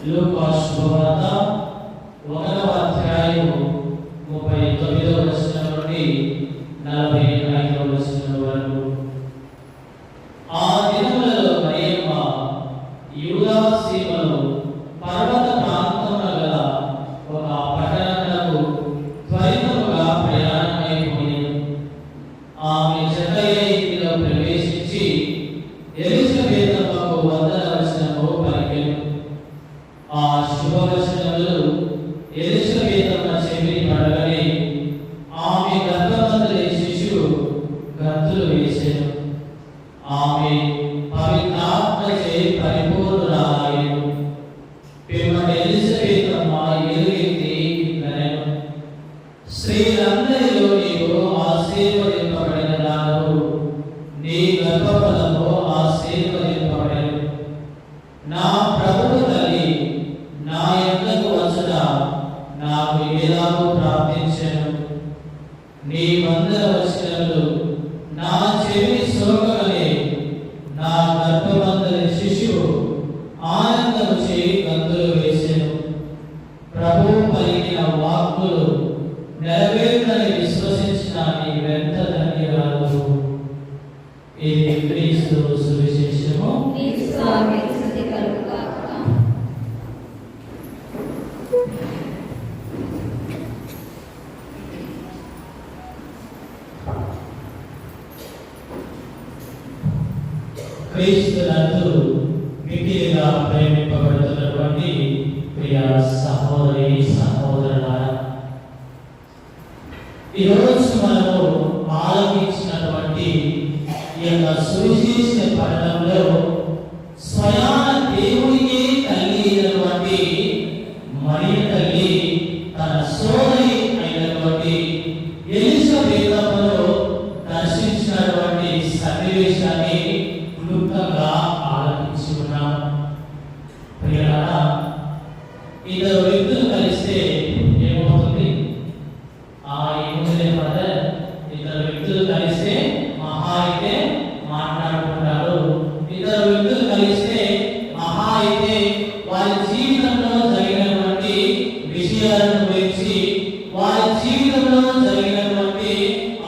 లూకా శుభవార్త 1వ అధ్యాయము 39వ వచనం నుండి 45వ వచనం వరకు. ఆ దినములలో మరియమ్మ యూదా సీమలో పర్వత ప్రాంతమున గల ఒక పట్టణమునకు త్వరితముగా ప్రయాణమైపోయింది. ఆమె జక్కయ్య ఇంటిలో ప్రవేశించి ఎలిజబెతమ్మకు వందనవచనము పలికెను. ఆ శుభవచనములు ఎలిజబెతమ్మ చెవిని పడగానే ఆమె గర్భమందలి శిశువు గంతులు వేసెను. ఆమె పవిత్రాత్మచే పరిపూర్ణురాలెను. పిమ్మట ఎలిజబెతమ్మ ఎలుగెత్తి ఇట్లనెను, స్త్రీలందరిలో నీవు ఆశీర్వదింపబడిన దానవు, నీ గర్భఫలము ఆశీర్వదింపబడెను. నా ప్రభువు తల్లి నా యొద్దకు వచ్చుట నాకు ఎలాగో ప్రార్థించెను. నీ వందనవచనములు నా చెవిని సోకగలే. నా గర్భమందలి శిశువు ఆనందము చేయి గంతులు వేసెను. ప్రభువు పలికిన వాక్కులు నెరవేరునని విశ్వసించిన నీ వెంట ధన్యురాలు. ఇది క్రీస్తు సువిశేషము. క్రీస్తునందు మిక్కిలిగా ప్రేమింపబడుతున్నటువంటి ప్రియ సహోదరి సహోదరులారా, ఈరోజు మనము ఆలోచించినటువంటి ఈ యొక్క సువిశేష పఠనంలో స్వయాన దేవుడికి తల్లి అయినటువంటి మరియ తల్లి తన సోదరి అయినటువంటి ఎలిజబెతమ్మను దర్శించినటువంటి సన్నివేశాన్ని క్లుప్తంగా ఆలోచించి ఉన్నాం. ప్రియులారా, ఇద్దరు వ్యక్తులు కలిస్తే ఏమవుతుంది? ఇద్దరు వ్యక్తులు కలిస్తే మహా అయితే మాట్లాడుకుంటారు. ఇద్దరు వ్యక్తులు కలిస్తే మహా అయితే వారి జీవితంలో జరిగినటువంటి విషయాలను గురించి, వారి జీవితంలో జరిగినటువంటి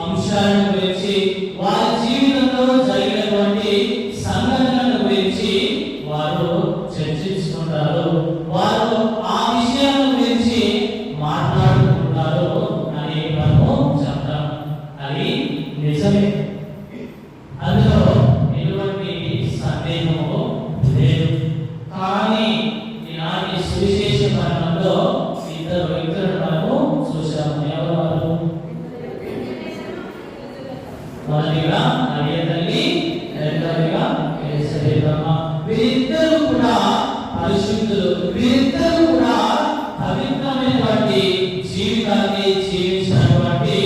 అంశాలను గురించి, వారి జీవితంలో జరిగినటువంటి సంఘటనల గురించి వారు చర్చించుకుంటారు. వారు ఆ విషయాల గురించి మాట్లాడుకుంటారు అని మనము చెప్తాం. అది నిజమే, అందులో ఎటువంటి సందేహము లేదు. కానీ ఈనాటి సువిశేష పఠనంలో ఇద్దరు వ్యక్తులను మనము చూసాము. ఎవరు? మొదటిగా మరియ తల్లి, రెండవదిగా ఎలిజబెతమ్మ. వీరిద్దరూ కూడా పరిశుద్ధులు. వీరిద్దరూ కూడా పవిత్రమైనటువంటి జీవితాన్ని జీవించినటువంటి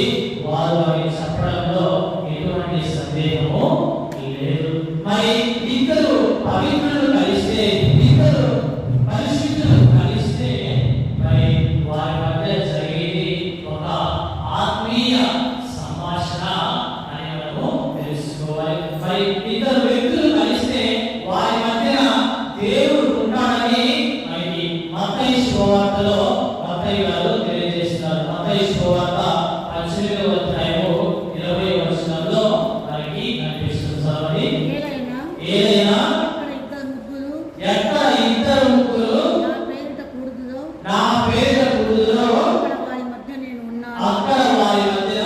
వారు అని చెప్పడంలో ఎటువంటి సందేహము లేదు. మరి ఇద్దరు పవిత్రులు కలిస్తే, ఇద్దరు పరిశుద్ధులు కలిస్తే మరి వారి మధ్య జరిగేది ఒక ఆత్మీయ సంభాషణ అని మనము తెలుసుకోవాలి. మరి ఇద్దరు వ్యక్తులు కలిస్తే వారి మధ్య దేవుడు ఉంటాడని మరి మత్తయి శుభవార్తలో మత్తయి గారు తెలియజేస్తున్నారు. మత్తయి శుభవార్త 18వ అధ్యాయము 20వ వచనంలో మనకి కనిపిస్తుంది. చదవండి. ఏదైనా ఎక్కడ ఇద్దరు ముగ్గురు నా పేరిట కూడుదురో అక్కడ వారి మధ్య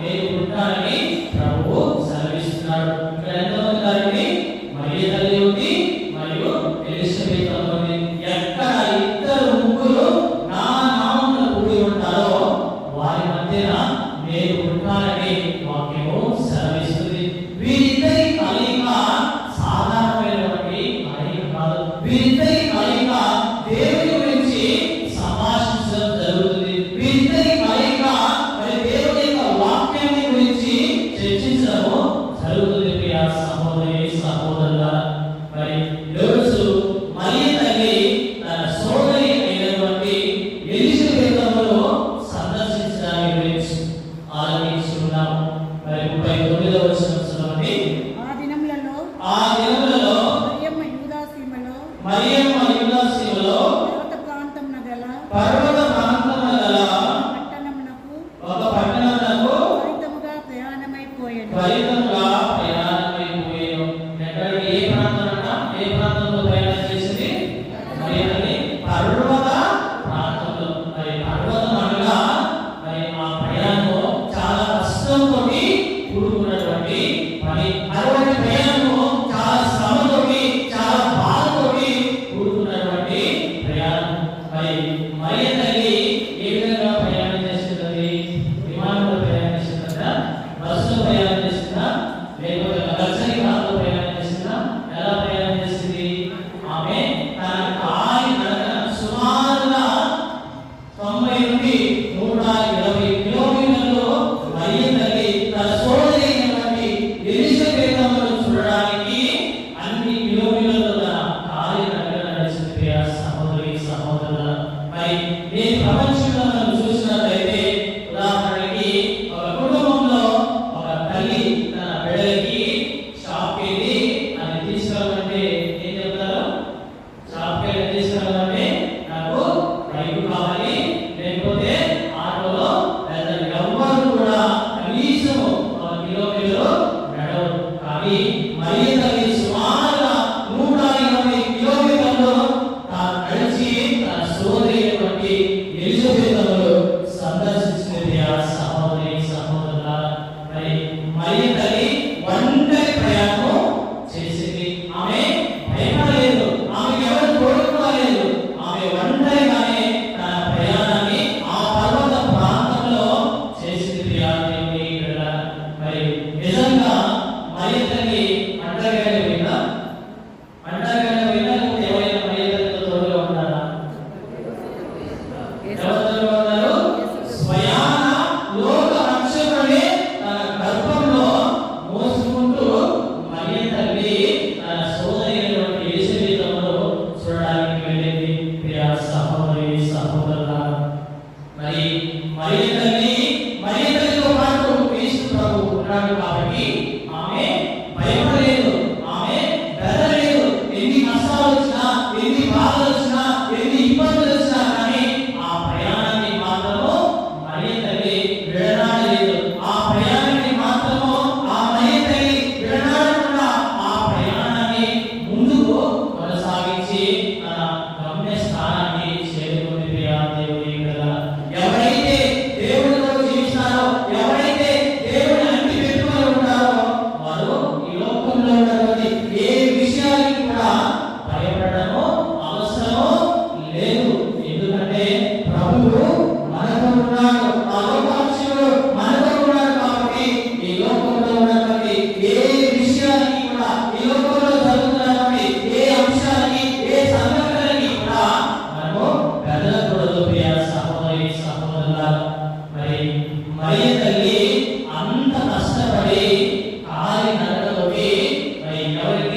నేను ఉంటానని ప్రభువు సెలవిస్తున్నాడు. ఇక్కడ ఎంతమంది ఉన్నారండి? మరియ తల్లి ఉంది, మరియు ఎలిజబెతమ్మ ఉంది. ఎక్కడ ఇద్దరు ముగ్గురు నా నామమున కూడి ఉంటారో వారి మధ్యన నేను ఉంటానని వాక్యము సెలవిస్తుంది. వీరిద్దరి కలయిక సాధారణమైనటువంటి కలయిక కాదు. వీరిద్దరి కలయిక దేవుని గురించి సంభాషించడం జరుగుతుంది. వీరిద్దరి కలయిక మరి దేవుని యొక్క వాక్యాన్ని గురించి చర్చించడము జరుగుతుంది. ప్రియ సహోదరి సహోదరులారా, మరి ఈరోజు మరియ తల్లి తన సోదరి అయినటువంటి ఎలిజబెతమ్మను సందర్శించడానికి గురించి ఆలోచించుకున్నాము. మరి 39వ వచనం చదవండి. ఆ దినములలో మరియమ్మ యూదా సీమలో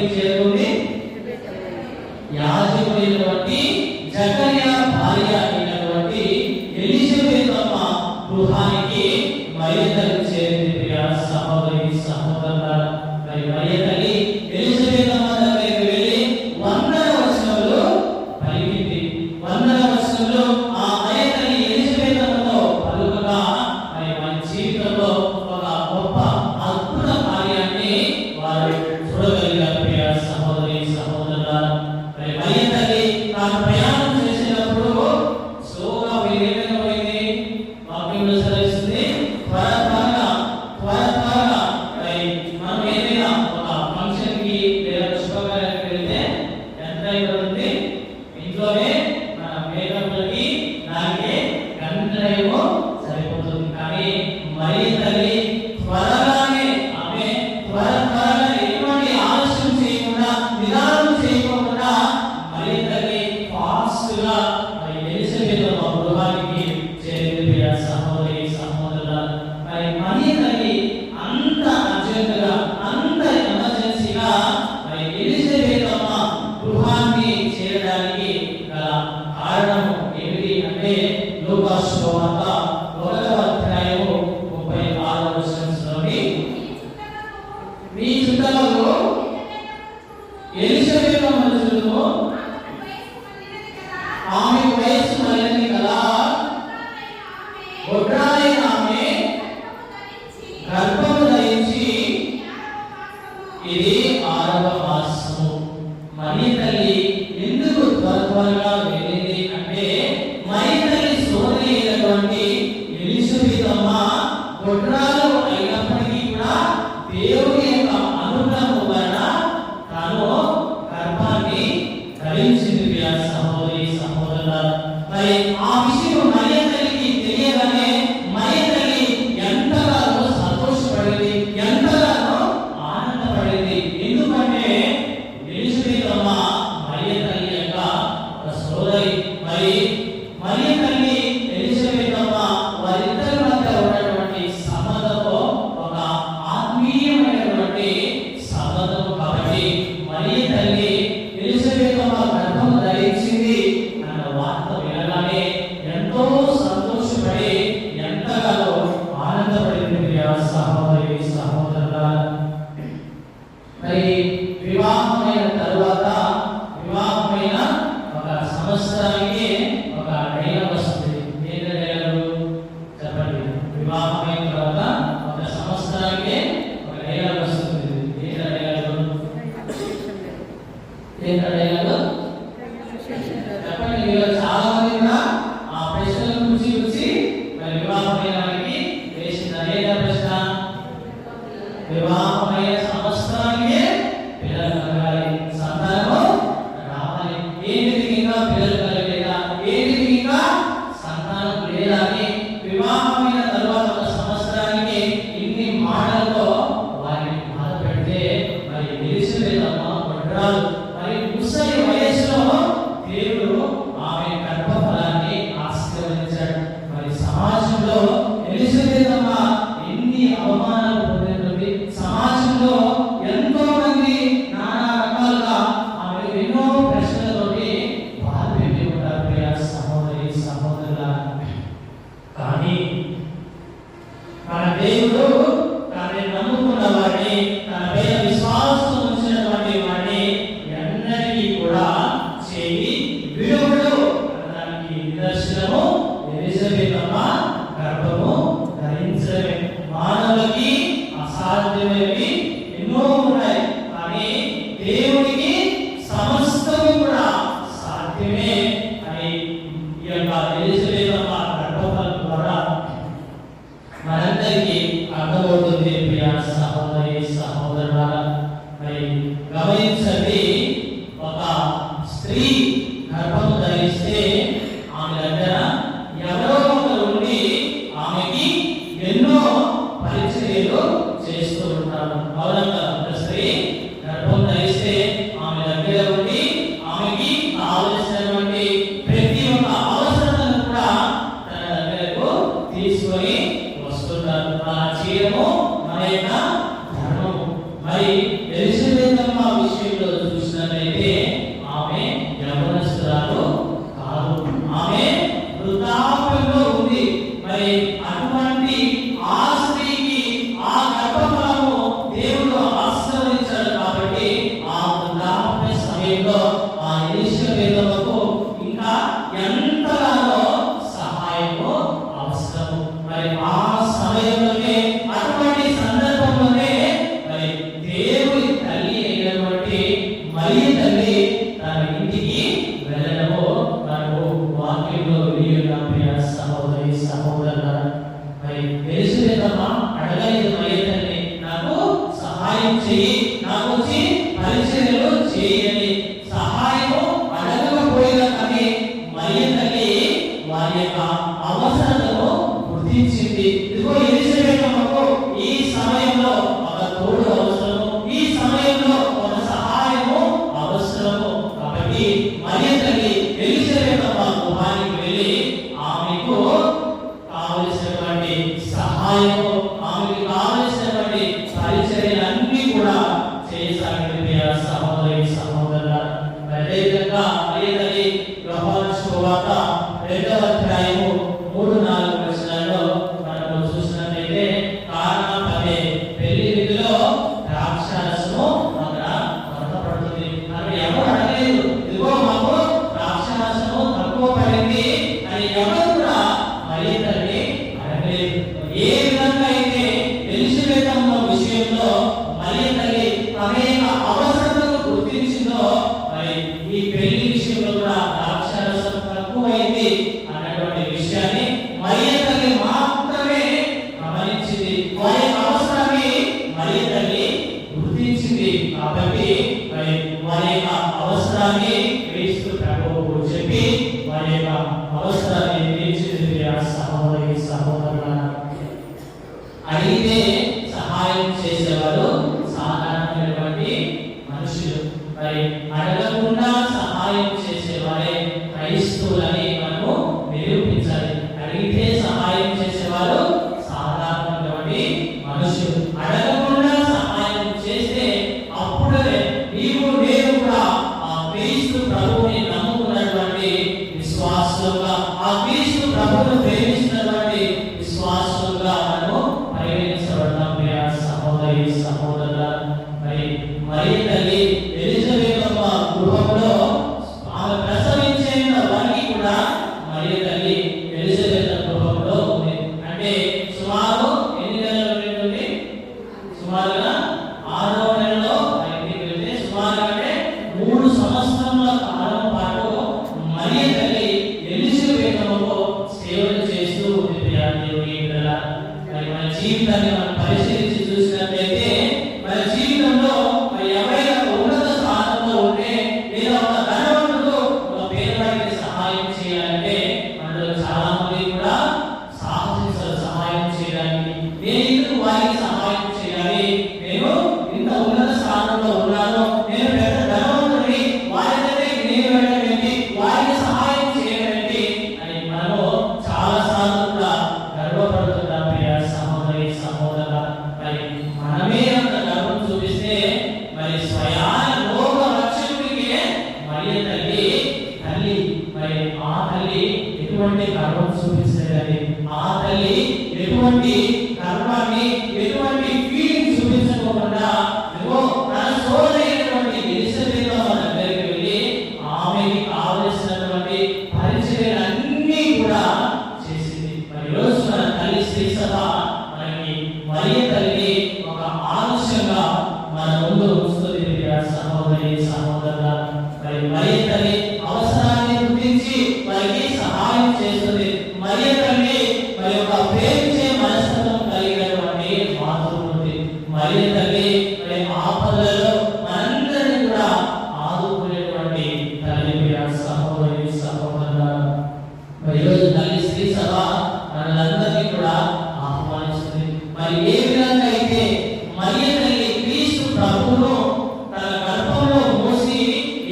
దగ్గరికి చేరుకుంది. యాజకుడైనటువంటి జకర్యా భార్య అయినటువంటి ఎలిజబెత్ అమ్మ గృహానికి మరియ తల్లి చేరింది. ప్రియ సహోదరి సహోదరులారా, మరి మరియ తల్లి ఎలిజబెత్ అమ్మ దగ్గరికి వెళ్ళి వందన వచనంలో పలికింది. వందన వచనంలో ఆ మరియ తల్లి ఎలిజబెత్ అమ్మతో పలుకగా మరి మన జీవితంలో ఒక గొప్ప అద్భుత కార్యాన్ని వారు చూడగలిగారు. ప్రియ సహోదరి సహోదరులారా, మరి మరియ తల్లి తాను ప్రయాణం చేసినప్పుడు స్లోగా పోయింది. వాక్యంలో సెలవిస్తుంది, త్వరగా మనం ఏదైనా ఒక ఫంక్షన్ కి లేదా శుభకార్యానికి వెళ్తే ఎంత అయిపోతుంది, ఇంట్లోనే మన మేకప్లకి దానికి గంటలేమో సరిపోతుంది. కానీ మరియ తల్లి త్వరగానే ఆమె త్వరగా ఎటువంటి ఆలస్యం చేయకుండా నిదానం చేయకుండా మరియ తల్లి ఫాస్ట్ గా ఎలిజబెత్ అమ్మ గృహానికి చేరింది. ప్రియ సహోదరి సహోదరులారా, మరి మరియ తల్లి అంత అర్జెంటుగా అంత ఎమర్జెన్సీగా మరి ఎలిజబెత్ అమ్మ గృహాన్ని చేరడానికి గల కారణము ఏమిటి అంటే లూకా సువార్త 1వ అధ్యాయము 36వ వచనంలోని, మీ చుట్టములో ఎలిజబెత్ అమ్మను చూడుము, ఆమె వయస్సు మళ్ళింది కదా, గొడ్రాలైన ఆమె గర్భము ధరించి ఇది 6వ మాసము. మరియ తల్లి ఎందుకు త్వరగా వెళ్ళింది అంటే మరియ తల్లి సోదరి అయినటువంటి ఎలిజబెత్ అమ్మ గొడ్రాలు అయినప్పటికీ కూడా దేవుని యొక్క అనుగ్రహం వలన తాను గర్భాన్ని ధరించింది. ప్రియ సహోదరి సహోదరులారా, మరి ఆ విషయం మరియ తల్లికి తెలియగానే మరియ తల్లి ఎంతగానో సంతోషపడింది, ఎంతగానో ఆనందపడింది. ఎందుకంటే ఎలిజబెత్ అమ్మ మరియ తల్లి యొక్క ఒక సోదరి. మరి మరియ తల్లి ఎలిజబెత్ అమ్మ వారిద్దరి మధ్య ఉన్నటువంటి సంబంధము ఒక ఆత్మీయమైనటువంటి సంబంధము. కాబట్టి మరియ తల్లి ఎలిజబెత్ అమ్మ గర్భం ధరించింది అన్న వార్త వినగానే ఎంతో సంతోషపడి ఎంతగానో ఆనందపడింది. ప్రియ సహోదరి సహోదరులారా, మరి వివాహమైన తరువాత వివాహమైన ఒక సంవత్సరానికి ఒక డైలాగ్ వస్తుంది. ఏంటి డైలాగు చెప్పండి. వివాహమైన తర్వాత ఒక సంవత్సరానికి ఒక డైలాగ్ వస్తుంది. ఏంటి డైలాగు? ఏంటి డైలాగు చెప్పండి. మీలో చాలా మంది కూడా ఆ ప్రశ్నల గురించి మరి వివాహమైన వారికి వేసిన అనేక ప్రశ్న, వివాహమైన సంవత్సరానికి పిల్లలు కలగాలి, సంతానము రావాలి, ఏంటిది ఇంకా పిల్లలు కలగలేదా, ఏంటిది ఇంకా సంతానం లేదా అని వివాహమైన తర్వాత ఒక సంవత్సరానికి ఇన్ని మాటలతో వారిని బాధ పెడితే మరి ఎలిజబెత్ అమ్మ గొడ్రాలు మరి ముసలి వయసులో దేవుడు ఆమె గర్భఫలాన్ని ఆశీర్వదించాడు. మరి సమాజంలో ఎలిజబెత్ అమ్మ ఎన్ని అవమానాలు పొందినటువంటి, సమాజంలో ఎంతో మంది నానా రకాలుగా ఆమె ఎన్నో ప్రశ్నలతోటి బాధ పెట్టి ఉంటారు. ప్రియ సహోదరి సహోదరులారా, కానీ మన దేవుడు తాను నమ్ముకున్న వారిని, తన మీద విశ్వాసం ఉంచినటువంటి వారిని ఎన్నటికీ కూడా చేయి విడువడు అనడానికి నిదర్శనము ఎలిజబెత్ అమ్మ గర్భము ధరించడమే. మానవులకి అసాధ్యమైనవి ఎన్నో ఉన్నాయి, కానీ దేవుడికి సమస్తము కూడా సాధ్యమే అని ఈ యొక్క ఎలిజబెత్ అమ్మ గర్భఫలం ద్వారా మనందరికీ అర్థమవుతుంది. ప్రియ సహోదరి సహోదరులారా, మరి గమనించండి, ఒక స్త్రీ గర్భము ధరిస్తే ఆమె దగ్గర ఎవరో ఒకరు ఉండి ఆమెకి ఎన్నో పరిచర్యలు చేస్తూ ఉంటారు. అవునంగా ఒక స్త్రీ గర్భం ధరిస్తే ఆమె దగ్గర ఉండి ఆమెకి కావలసినటువంటి ప్రతి ఒక్క అవసరతను కూడా తన దగ్గరకు తీసుకొని వస్తుంటారు. ఆ చేయడము మన యొక్క ధర్మము. మరి ఎలిజబెత్ అమ్మ విషయంలో సమయంలో ఆ ఎలిషబెతుకు ఇంకా ఎంతగానో సహాయము అవసరము. మరి ఆ సమయంలోనే, అటువంటి సందర్భంలోనే మరి దేవుని తల్లి అయినటువంటి మరియ తల్లి తన ఇంటికి వెళ్ళడము మనము వాక్యంలో వినియోగ ప్రియ సహోదరి సహోదరులారా. మరి ఎలిషబెతమ్మ అడగలేదు మరియ తల్లి, నాకు సహాయం చేయి, నాకు వచ్చి పరిచర్యలు చేయని. సహాయము అడగకపోయినా కానీ మరియ తల్లి వారి యొక్క అవసరతను గుర్తించింది. ఇదిగో ఎలిషబెతమ్మకు ఈ సమయంలో ఒక తోడు అవసరము, ఈ సమయంలో ఒక సహాయము అవసరము. కాబట్టి మరియ తల్లి ఎలిషబెతమ్మ గృహానికి వెళ్ళి ఆమెకు కావలసినటువంటి సహాయము, ఆమెకు కావలసినటువంటి పరిచర్యలన్నీ కూడా చేయసాగింది. సహోదరి సహోదరులారా, అదేవిధంగా మరియ తల్లి యోహాను సువార్త 2వ అధ్యాయము 3-4 వచనాల్లో మనము చూసినట్లయితే, కానాపనే పెళ్లి విధిలో ద్రాక్షారసము అక్కడ కొరతపడుతుంది. అక్కడ ఎవరు అడగలేదు, ఇదిగో మాకు ద్రాక్షారసము తక్కువ పడింది అని ఎవరు కూడా మరియ తల్లి అడగలేదు. ఏ విధంగా అయితే ఎలిషబెతమ్మ విషయంలో మరియ తల్లి తన యొక్క అవసరతను గుర్తించిందో, మరి ఈ పెళ్లి విషయంలో కూడా ద్రాక్షారసం తక్కువైంది అన్నటువంటి విషయాన్ని మరియ తల్లి మాత్రమే గమనించింది. వారి అవసరాన్ని మరియ తల్లి గుర్తించింది. కాబట్టి మరి వారి యొక్క అవసరాన్ని క్రీస్తు ప్రభువుకు చెప్పి వారి యొక్క అవసరాన్ని తీర్చింది. సహోదరి సహోదరులారా, అడిగితే సహాయం చేసేవారు సాధారణమైనటువంటి మనుషులు. మరి అడగకుండా సహాయం చేసేవారే క్రైస్తవులని మనము నిరూపించాలి. అడిగితే సహాయం చేసేవారు సాధారణమైనటువంటి మనుషులు. అడగకుండా సహాయం చేస్తే అప్పుడే నీవు నేను కూడా ఆ క్రీస్తు ప్రభువుని నమ్ముకున్నటువంటి విశ్వాసులుగా, ఆ క్రీస్తు ప్రభువును ప్రేమిస్తున్నటువంటి విశ్వాసులుగా మనము పరిగణించబడతాం. ప్రియ సహోదరి సహోదరులారా, మరి మరియ తల్లి ఎలిజబెతమ్మ గృహంలో ఆమె ప్రసవించేంత వరకు కూడా మరియ తల్లి ఎలిజబెత్ గృహంలో ఉంది. అంటే సుమారు ఎన్ని నెలలు ఉంటుంది? సుమారుగా 6వ నెలలో ఇంటికి వెళ్తే సుమారు అంటే 3 సంవత్సరముల కాలం పాటు మరియ తల్లి ఎలిజబెతమ్మకు సేవలు చేస్తూ ఉంది. దేవుని బిడ్డలారా, మరి మన జీవితాన్ని మనం పరిశీలించి చూసినట్లయితే మన జీవితంలో మరి ఎవరైనా ఉన్నత స్థానంలో ఉంటే, లేదా ఒక ధనవంతుడు ఒక పేదవాడికి సహాయం చేయాలంటే మనలో చాలా మంది కూడా సాహసించారు సహాయం చేయడానికి. నేను ఎందుకు వారికి సహాయం చేయాలి, నేను ఇంత ఉన్నత స్థానంలో ఉన్నాను, నేను పెద్ద ధనవంతుడిని, వారి దగ్గరికి నేను వెళ్ళడం ఏంటి, వారికి సహాయం చేయడం ఏంటి అని మనము చాలా సార్లు కూడా గర్వపడుతున్నాం. ప్రియ సహోదరి సహోదరులారా, మరి మనమే అంత గర్వం చూపిస్తే మరి స్వయాన లోక రక్షకుడికి మరియ తల్లి మరి ఆ తల్లి ఎటువంటి గర్వం చూపిస్తేది, ఆ తల్లి ఎటువంటి గర్వాన్ని, ఎటువంటి ఫీలింగ్ చూపించుకోకుండా తన సోదరైనటువంటి ఎలిజబెతమ్మ దగ్గరికి వెళ్ళి ఆమెకి కావలసినటువంటి పరిచర్యలన్నీ కూడా చేసింది. మరి ఈరోజు మన తల్లి శ్రీ సభ మనకి మరియ తల్లి ఒక ఆదర్శంగా మన ముందు ఉంచుతుంది. సహోదరి సహోదరులారా, మరి మరియ తల్లి అవసరాన్ని గుర్తించి వారికి సహాయం చేస్తుంది. మరియ తల్లి మరి ఒక ప్రేమించే మనస్తత్వం కలిగినటువంటి మాతృమూర్తి. మరియ తల్లి మరి ఆపదలలో మనందరినీ కూడా ఆదుకునేటువంటి తల్లి. సహోదరి సహోదరులారా, మరి ఈరోజు తల్లి శ్రీ సభ మనందరినీ కూడా ఆహ్వానిస్తుంది. మరి ఏ విధంగా అయితే మరియ తల్లి క్రీస్తు ప్రభువును తన గర్భంలో మోసి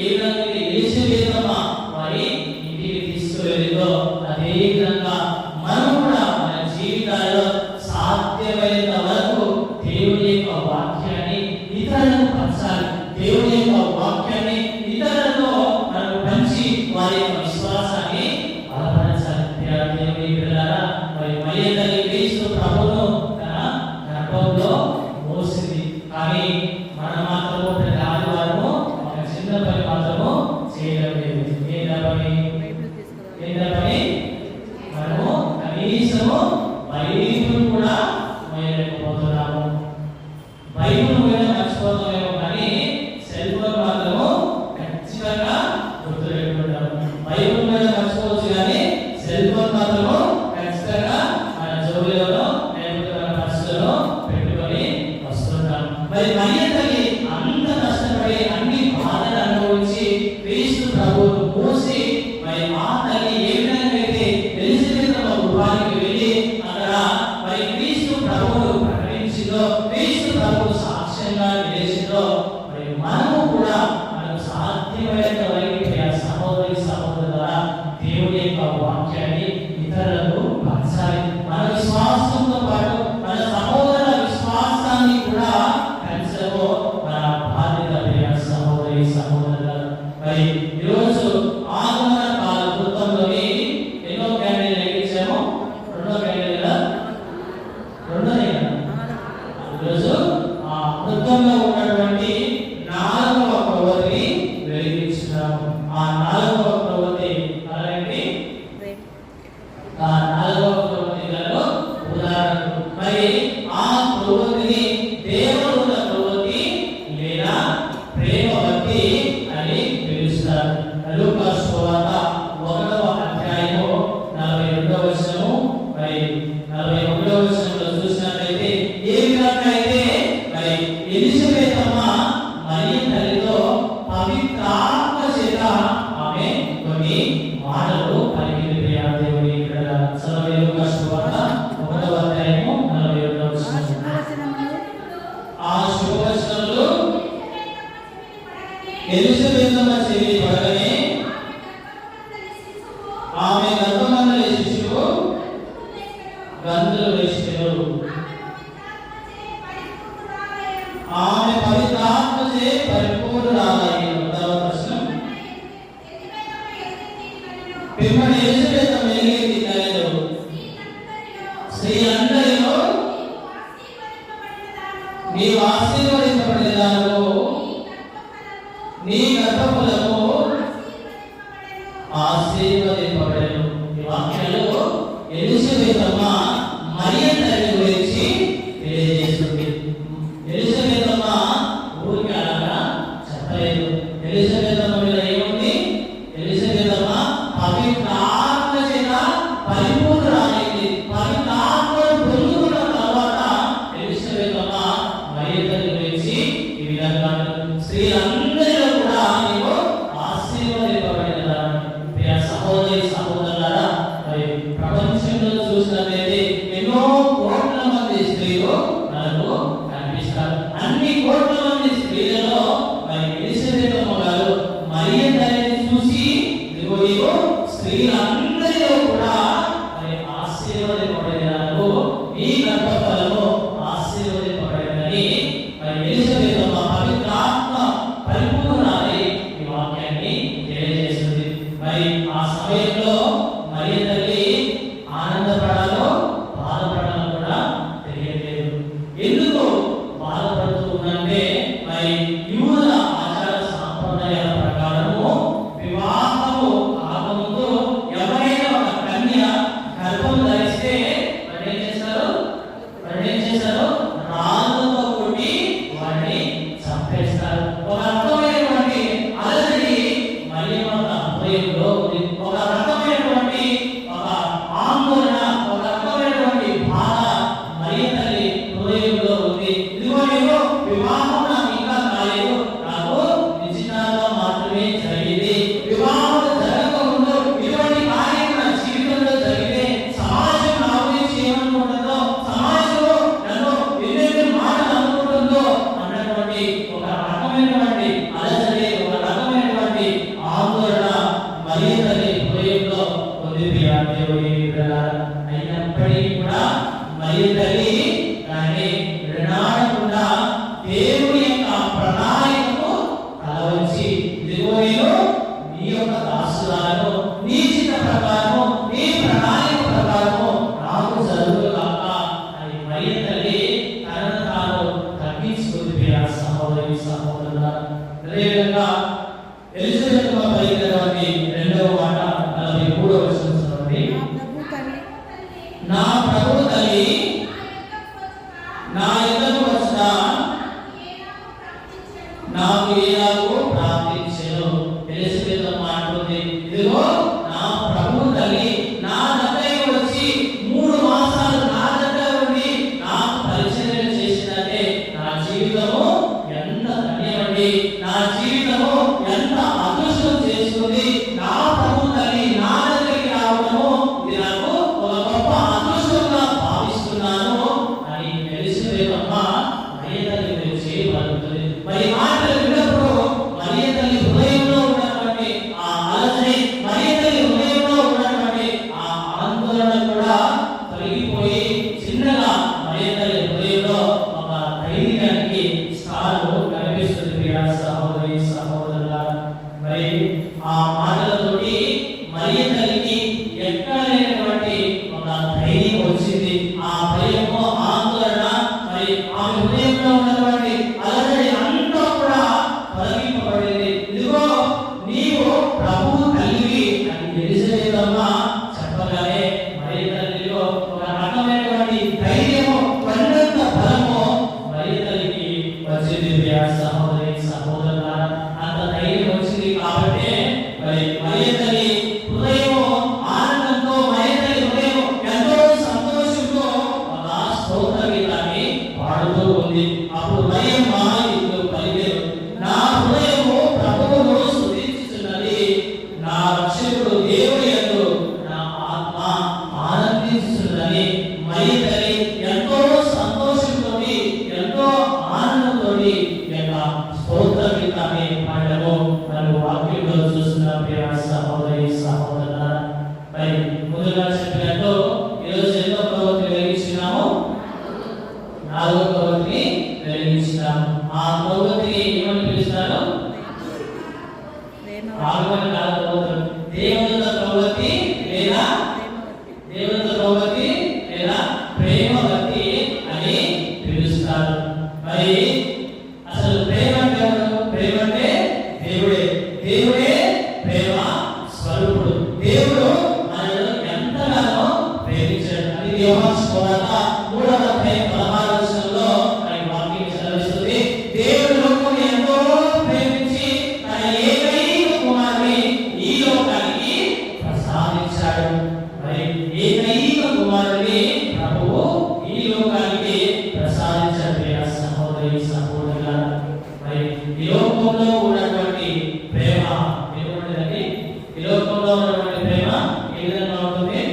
ఏ విధంగా ఎలిజబెతమ్మ వారి ఇంటికి తీసుకువెళ్ళిందో, అదే చేయడం లేదు. ఏంటని మనము కనీసము బైబిల్ కూడా మోయలేకపోతున్నాము. బైబిల్ మీద మర్చిపోతామేమో కానీ సెల్ ఫోన్ మాత్రము ఖచ్చితంగా గుర్తుపెట్టుకుంటాము. బైబిల్ మీద మర్చిపోవచ్చు కానీ సెల్ ఫోన్ మాత్రము ఖచ్చితంగా మన జోబులోనో లేకపోతే మన పర్సులో పెట్టుకొని వస్తుంటాం. మరి తల్లి అంత కష్టపడి అన్ని బాధలు అనుభవించి క్రీస్తు ప్రభువును మూసి మరి ఆ తల్లి ఏ విధంగా అయితే ఎలిజబెత్ గృహానికి వెళ్ళి అక్కడ మరి క్రీస్తు ప్రభువును ప్రకటించిందో, క్రీస్తు ప్రభువు సాక్ష్యంగా నిలిచిందో, మరి మనము కూడా మనకు సాధ్యమైన వరకు సహోదరి సహోదరుల ద్వారా దేవుని యొక్క వాక్యాన్ని ఇతరులకు పంచాలి. మన విశ్వాసంతో పాటు మన సహోదరుల విశ్వాసాన్ని కూడా పెంచడము మన బాధ్యత సహోదరి సహోదరుల. మరి ఈరోజు ఆగమన కాల వృత్తంలోని ఎన్నో క్యాండిల్ వెలిగించాము. రెండో ఈరోజు ఆ వృత్తంలో ఉన్నటువంటి 4వ ప్రవృత్తిని వెలిగించున్నాము. ఆ 4వ ప్రవృత్తి అలాంటి ఆ 4వ ప్రవృత్తిలో ఉదాహరణ మరి ఆ ప్రవృత్తిని దేవుడుల ప్రవృత్తి లేదా ప్రేమ భక్తి అని పిలుస్తారు. లూకా సువార్త 1వ అధ్యాయము 42వ వచనము మరి 41వ వచనంలో చూసినట్లయితే ఏ విధంగా అయితే మరి ఎలిజబెత్ అమ్మ మరియ తల్లితో పవిత్రాత్మ చేత ఆమె కొన్ని మాటలు పలికింది. దేవుని ఇక్కడ చదవండి. లూకా సువార్త 1వ అధ్యాయము 42వ వచనం. ఆ శుభవచనములు ఎలిజబెత్ అమ్మ చెవి పడగానే ఆమె గర్భమందలి శిశువు గంతులు వేసెను. ఆమె పవిత్రాత్మచే పరిపూర్ణురాలైన ప్రశ్న పిమ్మడి ఎలిజబెత్ అమ్మ ఎలుగెత్తి కలెను. స్త్రీ అందరిలో నీవు ఆశీర్వదింపబడినదానివో, నీ గర్భఫలము ఆశీర్వదింపబడెను. ఈ వాక్యాల్లో ఎలిజబెత్ అమ్మ మరియ తల్లి గురించి తెలియజేస్తుంది. ఎలిజబెత్ అమ్మ ఊరికి అలాగా చెప్పలేదు. ఎలిజబెత్ అమ్మ మీద ఏముంది? ఎలిజబెత్ అమ్మ పవిత్రాత్మ చేత పరిపూర్ణురాలైంది. పవిత్రాత్మను పొందుకున్న తర్వాత ఎలిజబెత్ అమ్మ మరియ తల్లి గురించి ఈ విధంగా స్త్రీలందరిలో కూడా నీవు ఆశీర్వదింపబడినదాన్ని. ప్రియ సహోదరి సహోదరులారా, మరి ప్రపంచంలో చూసినట్లయితే ఎన్నో కోట్ల మంది స్త్రీలు మనకు కనిపిస్తారు. అన్ని కోట్ల మంది స్త్రీలలో మరి ఎలిజబెత్ అమ్మ గారు మరియ తల్లిని చూసి ఇదిగో స్త్రీలందరిలో కూడా మరి ఆశీర్వదింపబడినారు, ఈ గర్భఫలము ఆశీర్వదింపబడినని మరి ఎలిజబెత్ అమ్మ పవిత్రాత్మ పరిపూర్ణాలై ఈ వాక్యాన్ని తెలియజేస్తుంది. మరి ఆ సమయంలో మరియ తల్లి ఆనందపడాలో బాధపడాలో కూడా తెలియలేదు. ఎందుకు బాధపడుతూ ఉందంటే మరి యూదుల ఆచార సాంప్రదాయాల ప్రకారము వివాహము కాకముందు ఎవరైనా ఒక కన్య గర్భం ధరిస్తే వారు ఏం చేస్తారు? రాళ్ళతో కొట్టి వారిని చంపేస్తారు. ఒక రకమైనటువంటి అలజడి మరియమ్మ హృదయంలో ఉంది. ఒక రకమైనటువంటి ఒక ఆందోళన, ఒక రకమైనటువంటి బాధ మరియ తల్లి హృదయంలో ఉంది. ఇదిగో నేను వివాహం నాకు ఇంకా కాలేదు, నాకు నిశ్చితార్థం మాత్రమే జరిగింది. వివాహం జరగకముందు ఇటువంటి కార్యం నా జీవితంలో జరిగితే సమాజం నా గురించి ఏమనుకుంటుందో, సమాజంలో నన్ను ఎన్నెన్ని మాటలు అనుకుంటుందో అన్నటువంటి ఒక రకమైనటువంటి అలజడి, ఒక రకమైనటువంటి ఆందోళన మరియ తల్లి హృదయంలో ఉంది. దేవుని బిడ్డలారా, అయినప్పటికీ కూడా మరియ తల్లి దాన్ని విడనాడకుండా దేవుని యొక్క ప్రణాళికకు తలవంచి ఇదిగో నేను నీ యొక్క దాసురాలను, నీ చిత్త ప్రకారము, నీ ప్రణాళిక ప్రకారము నాకు జరుగుగాక అని మరియ తల్లి తనను తాను తగ్గించుకుంది. సహోదరి సహోదరులారా, అదేవిధంగా ఎలిజబెత్ నన్ను ఎంత అదృష్టం చేసుకుంది, నా ప్రభు తల్లి నా దగ్గరికి రావడము ఇది నాకు ఒక గొప్ప అదృష్టంగా భావిస్తున్నాను అని తెలిసిపోయేదమ్మా మరియ తల్లి గురించి పలుకుతుంది. మరి మాటలు విన్నప్పుడు మరియ తల్లి హృదయంలో ఉన్నటువంటి ఆ అలజడి, మరియ తల్లి హృదయంలో ఉన్నటువంటి ఆ ఆందోళన కూడా తొలగిపోయి చిన్నగా మరియ తల్లి హృదయంలో ఒక ధైర్యానికి స్థానం కనిపిస్తుంది. ప్రియ సహోదరి సహోదరుల, మరి ఆ మాటలతోటి మరియ తల్లికి ఎక్కడ లేనటువంటి ఒక ధైర్యం వచ్చింది. ఆ భయము ఆందోళన మరి ఆమె హృదయంలో ఉన్నటువంటి అలజడి అంతా కూడా తొలగింపబడింది. ఇదిగో నీవు ప్రభువు తల్లివి అని తెలిసేదమ్మా చెప్పగానే మరియ తల్లిలో ఒక రకమైనటువంటి ధైర్యము, కొండంత బలము మరియ తల్లికి వచ్చింది. ప్రియ సహోదరి సహోదరుల, అంత ధైర్యం వచ్చింది కాబట్టి మరి మరియ తల్లి హృదయము ఆనందంతో, మరియ తల్లి హృదయం ఎంతో సంతోషంతో ఒక స్తోత్ర గీతాన్ని పాడుతూ ఉంది. అప్పుడు మరియమ్మ ఇట్లు పలికెను, నా హృదయము ప్రభువును స్తుతించుచున్నది, నా రక్షకుడు దేవుని యందు నా ఆత్మ ఆనందించుచున్నది. మరియ తల్లి ఎంతో సంతోషంతో, ఎంతో ఆనందంతో స్తోత్ర గీతాన్ని పాడము మనం వాక్యంలో చూస్తున్నాం. ప్రియ సహోదరి సహోదరుల, మరి ముందుగా చెప్పినట్టు ఈరోజు ఎన్నో ప్రవృత్తి వెలిగించినాము, 4వ ప్రవృత్తిని వెలిగించినాము. ఆ ప్రవృత్తిని ఏమని పిలుస్తారు? దేవుని ప్రవృత్తి లేదా దేవుని ప్రవృత్తి లేదా ప్రేమవతి అని పిలుస్తారు. మరి అసలు ప్రేమ అంటే ఎవరు? ప్రేమ అంటే దేవుడే. దేవుడే ప్రేమ స్వరూపుడు. దేవుడు మనల్ని ఎంతగానో ప్రేమించాడు. అది యోహాను సువార్త 3వ అధ్యాయం 16వ వచనంలో ఈ వాక్యం సెలవిస్తుంది. దేవుడు లోకాన్ని ఎంతో ప్రేమించి తన ఏకైక కుమారుని ఈ లోకానికి ప్రసాదించాడు. మరి ఏకైక కుమారుని ప్రభువు ఈ లోకానికి ప్రసాదించాడు. ప్రియ సహోదరి సహోదరుల, మరి ఈ లోకంలో ఉన్నటువంటి ప్రేమ ఏమిటండి? ఈ లోకంలో ఉన్నటువంటి ప్రేమ ఏ విధంగా ఉంటుంది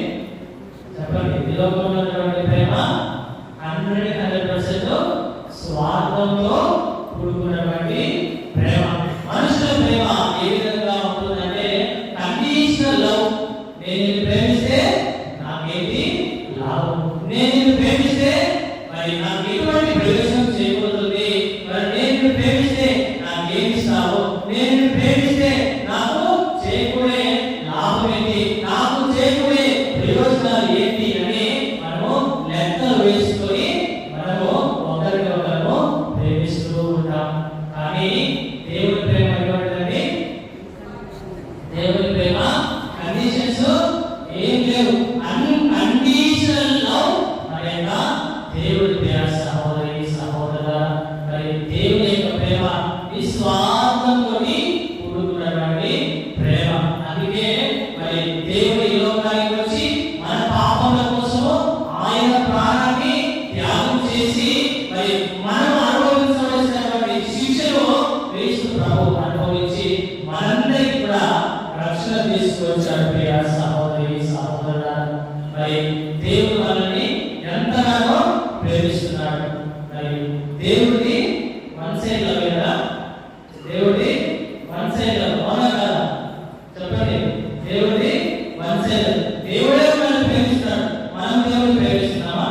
చెప్పండి? ఈ లోకంలో ఉన్నటువంటి ప్రేమ 100% స్వార్థంతో కూడుకున్నటువంటి ప్రేమ. మనుషుల ప్రేమ ఏ విధంగా ఉంటుందంటే కండిషనల్ లవ్. నేను నిన్ను ప్రేమిస్తే నాకేంటి లాభం, నేను నిన్ను ప్రేమిస్తే మరి నాకు ఎటువంటి ప్రయోజనం చేకూరుతుంది, మరి నేను నిన్ను ప్రేమిస్తే నాకేమి ఇస్తావు, నేను నిన్ను ప్రేమిస్తే నాకు చేకూరే లాభం ఏంటి, నాకు చేకూరే ప్రయోజనాలు ఏంటి అని మనము లెక్కలు వేసుకొని మనము ఒకరినొకరు ప్రేమిస్తూ ఉంటాం. కానీ దేవుడి ప్రేమ ఎటువంటిదండి? దేవుడి ప్రేమ కండిషన్స్ ఏం లేవు. అన్కండిషనల్ లవ్ మరి దేవుడి ప్రేమ. సహోదరి సహోదరుల, మరి దేవుని యొక్క ప్రేమ నిస్వార్థంతో కూడుకున్నటువంటి ప్రేమ. అందుకే మరి దేవుడు ఈ లోకానికి వచ్చి మన పాపముల కోసము ఆయన ప్రాణాన్ని త్యాగం చేసి మరి మనం అనుభవించవలసినటువంటి శిక్షను క్రీస్తు ప్రభువు అనుభవించి మనందరికీ కూడా రక్షణ తీసుకొచ్చాడు. ప్రియ సహోదరి సహోదరుల, మరి దేవుడు మనల్ని ఎంతగానో ప్రేమిస్తున్నాడు. మరి దేవుడి వన్ సైడ్ లవ్ కదా, దేవుడి వన్ సైడ్ లవ్ అవునా కదా? చెప్పండి. దేవుడి వన్ సైడ్, దేవుడే మనల్ని ప్రేమిస్తున్నాడు. మనం దేవుడిని ప్రేమిస్తున్నామా?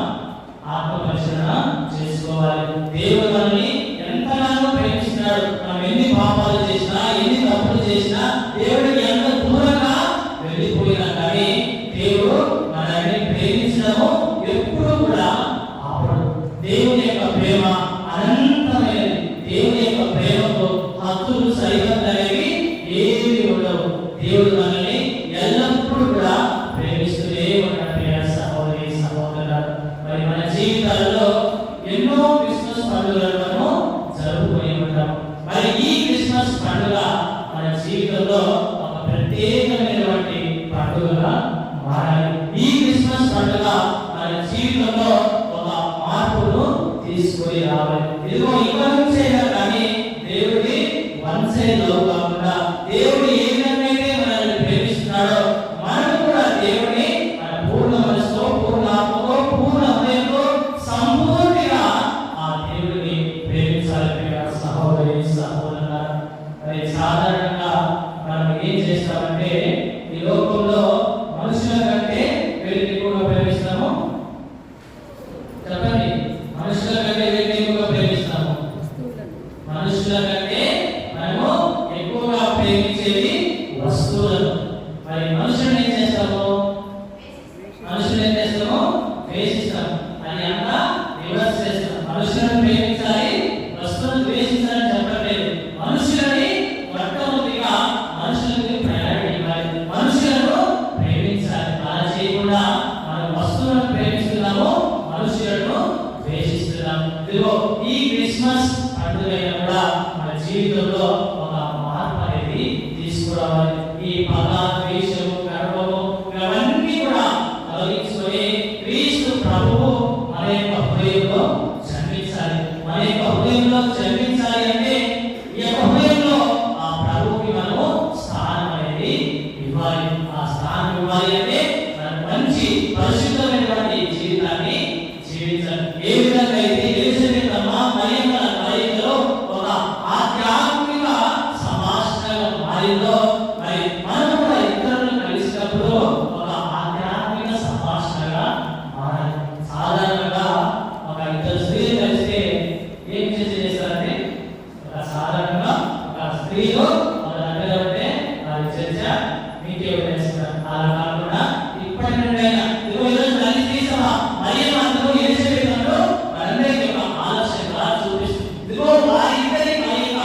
ఆత్మ పరిశీలన చేసుకోవాలి. దేవుడు మనల్ని ఎంతగానో ప్రేమిస్తున్నాడు. మనం ఎన్ని పాపాలు చేసినా, ఎన్ని తప్పులు చేసినా, దేవుడికి ఎంత దూరంగా వెళ్ళిపోయినా కానీ దేవుడు మనల్ని ప్రేమించడము ఎప్పుడు కూడా ఆపడు. దేవుని యొక్క ప్రేమ అనంతమైనది. దేవుని యొక్క ప్రేమకు హద్దులు సరిహద్దులు అనేవి ఏవి ఉండవు. దేవుడు మనల్ని ఎల్లప్పుడూ కూడా ప్రేమిస్తూనే ఉంటాడు. ప్రియ సహోదరి సహోదరుల, మరి మన జీవితాలలో ఎన్నో క్రిస్మస్ పండుగలను మనము జరుపుకొని ఉంటాం. మరి ఈ క్రిస్మస్ పండుగ మన జీవితంలో ఒక ప్రత్యేకమైనటువంటి పండుగగా మారాలి. ఈ క్రిస్మస్ పండుగ మన జీవితంలో ఒక మార్పును తీసుకొని రావాలి. ఇదిగో ఇక నుంచైనా కానీ దేవుడి వన్ సైడ్ లవ్ సాధారణంగా మనం ఏం చేస్తామంటే ఈ లోకంలో మనుషుల కంటే వీరిని ఎక్కువగా ప్రేమిస్తాము. చెప్పండి, మనుషుల కంటే వీరిని ఎక్కువగా ప్రేమిస్తాము. మనుషుల కంటే మనము ఎక్కువగా ప్రేమించేది వస్తువులను. మరి మనుషులను ఏం చేస్తాము? ద్వేషిస్తాము. అది అంతా రివర్స్ చేస్తాం. మనుషులను ప్రేమించాలి, వస్తువులను ద్వేషించాలని చెప్పట్లేదు. మనుషులని మొట్టమొదటిగా మనుషులకి ప్రయారిటీ ఇవ్వాలి, మనుషులను ప్రేమించాలి. అలా చేయకుండా మనం వస్తువులను ప్రేమిస్తున్నాము, మనుషులను ద్వేషిస్తున్నాము. ఇదిగో ఈ క్రిస్మస్ పండుగ కూడా మన జీవితంలో ఒక మార్పు అనేది తీసుకురావాలి. ఈ పగ, ద్వేషము, గర్వము ఇవన్నీ కూడా తొలగించుకొని క్రీస్తు ప్రభువు మన యొక్క హృదయంలో జన్మించాలి. మన యొక్క హృదయంలో జన్మించాలి అంటే ఈ యొక్క హృదయంలో ఆ ప్రభువుకి మనము స్థానం అనేది ఇవ్వాలి. ఆ స్థానం ఇవ్వాలి అంటే మనం మంచి పరిశుద్ధమైనటువంటి జీవితాన్ని జీవించాలి. ఏ విధంగా అయితే ఎలిజబెత్ అమ్మ మరియమ్మ కలయికలో ఒక ఆధ్యాత్మిక సంభాషణగా మారిందో, మరి మనం కూడా ఇతరులను కలిసినప్పుడు ఒక ఆధ్యాత్మిక సంభాషణగా మారాలి. సాధారణంగా ఒక ఇద్దరు స్త్రీలు కలిస్తే ఏం చేస్తారంటే, సాధారణంగా ఒక స్త్రీలు ఒక దగ్గర ఉంటే వారి చర్చ మీకే వేస్తారు. అలా కాకుండా ఇప్పటి నుండైనా ఈరోజు తల్లి తీసా మరియమ్మ అందరూ ఎలిజబెత్తును మనందరికీ ఒక ఆలోచనగా చూపిస్తుంది. ఇదిగో వారిద్దరి కలయిక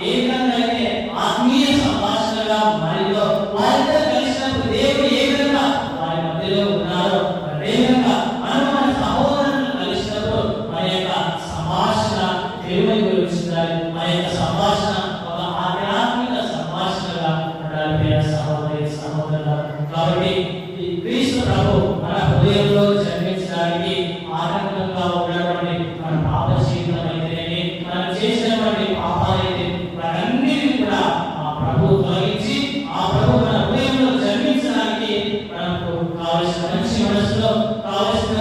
ఏ విధంగా అయితే ఆత్మీయ సంభాషణగా మారిందో, వారిద్దరు కలిసినప్పుడు దేవుడు ఏ విధంగా వారి మధ్యలో ఉన్నారో అదే విధంగా మనం మన సహోదరులను కలిసినప్పుడు మన యొక్క సంభాషణ దేవుని గురించి ఉండాలి. మన యొక్క సంభాషణ ఒక ఆధ్యాత్మిక సంభాషణగా ఉండాలి. ప్రియ సహోదరి సహోదరులు, కాబట్టి ఈ క్రీస్తు ప్రభు మన హృదయంలో జన్మించడానికి ఆటంకంగా ఉన్నటువంటి మన పాప జీవితం అయితేనే, మనం చేసినటువంటి పాపాలైతే వాటన్నిటిని కూడా ఆ ప్రభు తొలగించి ఆ ప్రభు మన హృదయంలో జన్మించడానికి మనకు కావలసిన మంచి మనసులో కావలసిన